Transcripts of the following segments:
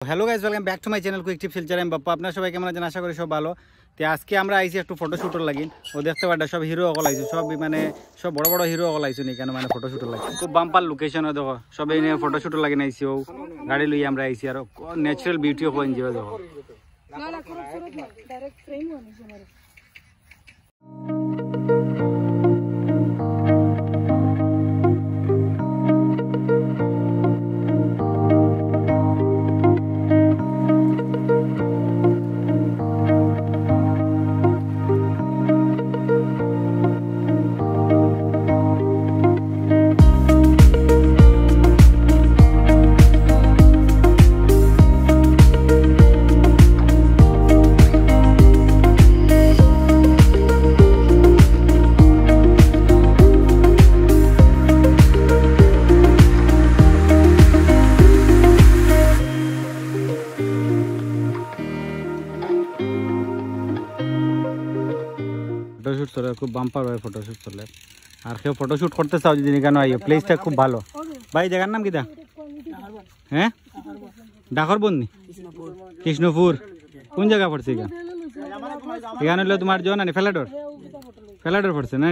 Hello guys, welcome back to my channel quick tips Silchar. আমি বাপ্পা, আপনার সবাই কেমন আছেন? আশা করি সব ভালো। তো আজকে আমরা আইছি একটু ফটোশুটর লাগি। ও দেখতে পারটা সব হিরো অকল আইছে, সব মানে সব বড় বড় হিরো অকল আইছে নি কেন মানে ফটোশুটর লাগে। খুব বাম্পার লোকেশনও দেখো, সবাই নিয়ে ফটোশুটর লাগি নাইছি। ও গাড়ি লই আমরা আইছি আর ন্যাচারাল বিউটিও কইন যাবে দেখো। ফটোশুট চলে, খুব বাম্পার হয় ফটোশুট চলে। আর কেউ ফটোশুট করতে চাও যদি কেন আইও, প্লেসটা খুব ভালো। ভাই জায়গার নাম কিটা? হ্যাঁ, ডাকরবন্দি, কৃষ্ণপুর। কোন জায়গা পড়ছে এখানে? হলো তোমার জন নানি ফেলাডোর, ফেলাডোর পড়ছে না?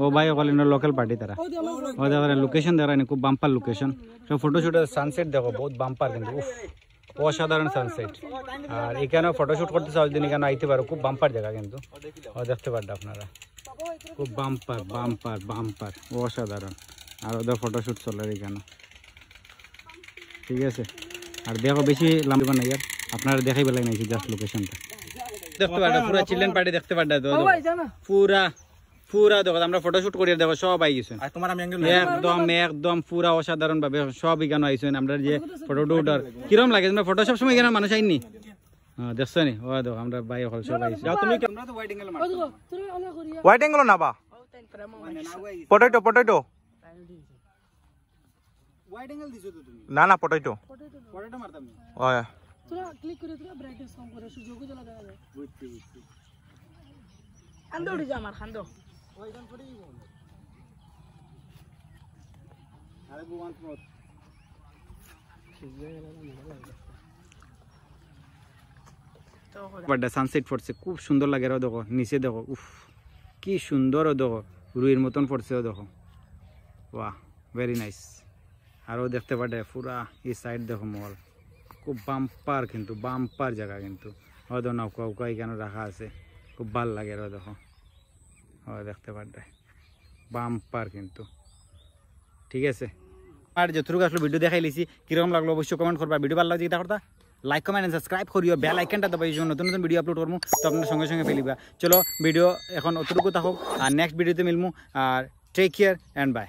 ও ভাই ওখানে লোকাল পার্টি তারা। ও দেখো লোকেশন দেখো, খুব বাম্পার লোকেশন। সব ফটোশুটের সানসেট দেখো, বহুত বাম্পার কিন্তু, অসাধারণ সানসেট। আর এখানেও ফটোশুট করতে চাও যদি কেন আইতে পারো, খুব বাম্পার জায়গা কিন্তু। ও দেখতে পারবে আপনারা, খুব বাম্পার বাম্পার বাম্পার, অসাধারণ। আর ওদের ফটোশুট চলে এখানে, ঠিক আছে। আর দেখো বেশি লম্বা নাই, আর আপনারা দেখাই বেলাই নাইছি জাস্ট লোকেশনটা দেখতে পারবে। পুরো চিলড্রেন পার্টি দেখতে পারবে পুরা পুরা দেখো। আমরা ফটোশুট করি দেখো, সব আই গেছেন একদম একদম পুরা অসাধারণ ভাবে সব এখানে আইসেন। আমরা যে ফটোশুটার কিরম লাগে, তোমরা ফটো সব সময় এখানে মানুষ আইনি দেখছো নি? ও দেখো আমরা ভাই হল সব আইছি। হোয়াইট অ্যাঙ্গেল না বা পটেটো পটেটো হোয়াইট অ্যাঙ্গেল দিছো তো তুমি? না না পটেটো পটেটো মারতাম না। ওয়া তোরা ক্লিক করে তোরা ব্রাইটনেস কম করে সূর্যকে জ্বালা দেওয়া যায়। বুঝছি বুঝছি। খান্দো উঠে যা আমার খান্দো। ওইখান ফটোই বল। আরে বুয়ান প্রত বাড্ডা সানসেট পড়ছে, খুব সুন্দর লাগে। ও দেখো নিচে দেখো, উফ কি সুন্দর। ও দেখো রুইয়ের মতন পড়ছে। ও দেখো, বাহ ভেরি নাইস। আরও দেখতে পারে পুরা এই সাইড দেখো মল, খুব বাম্পার কিন্তু, বাম্পার জায়গা কিন্তু। ও দেখো নৌকা উকা এখানে রাখা আছে, খুব ভাল লাগে। ও দেখো, ও দেখতে পারে বাম্পার কিন্তু, ঠিক আছে। আর যতটুকু আসলে ভিডিও দেখাই লিছি, কিরকম লাগলো অবশ্যই কমেন্ট করবা। ভিডিও ভালো লাগছে করতা লাইক কমেন্ট এন্ড সাবস্ক্রাইব করিও, বেল আইকনটা দবাই, নতুন নতুন ভিডিও আপলোড করবো তো আপনার সঙ্গে সঙ্গে ফেলিবা। চলো ভিডিও এখন অতটুকু থাকুক, আর নেক্সট ভিডিওতে মিলমু। আর টেক কেয়ার অ্যান্ড বাই।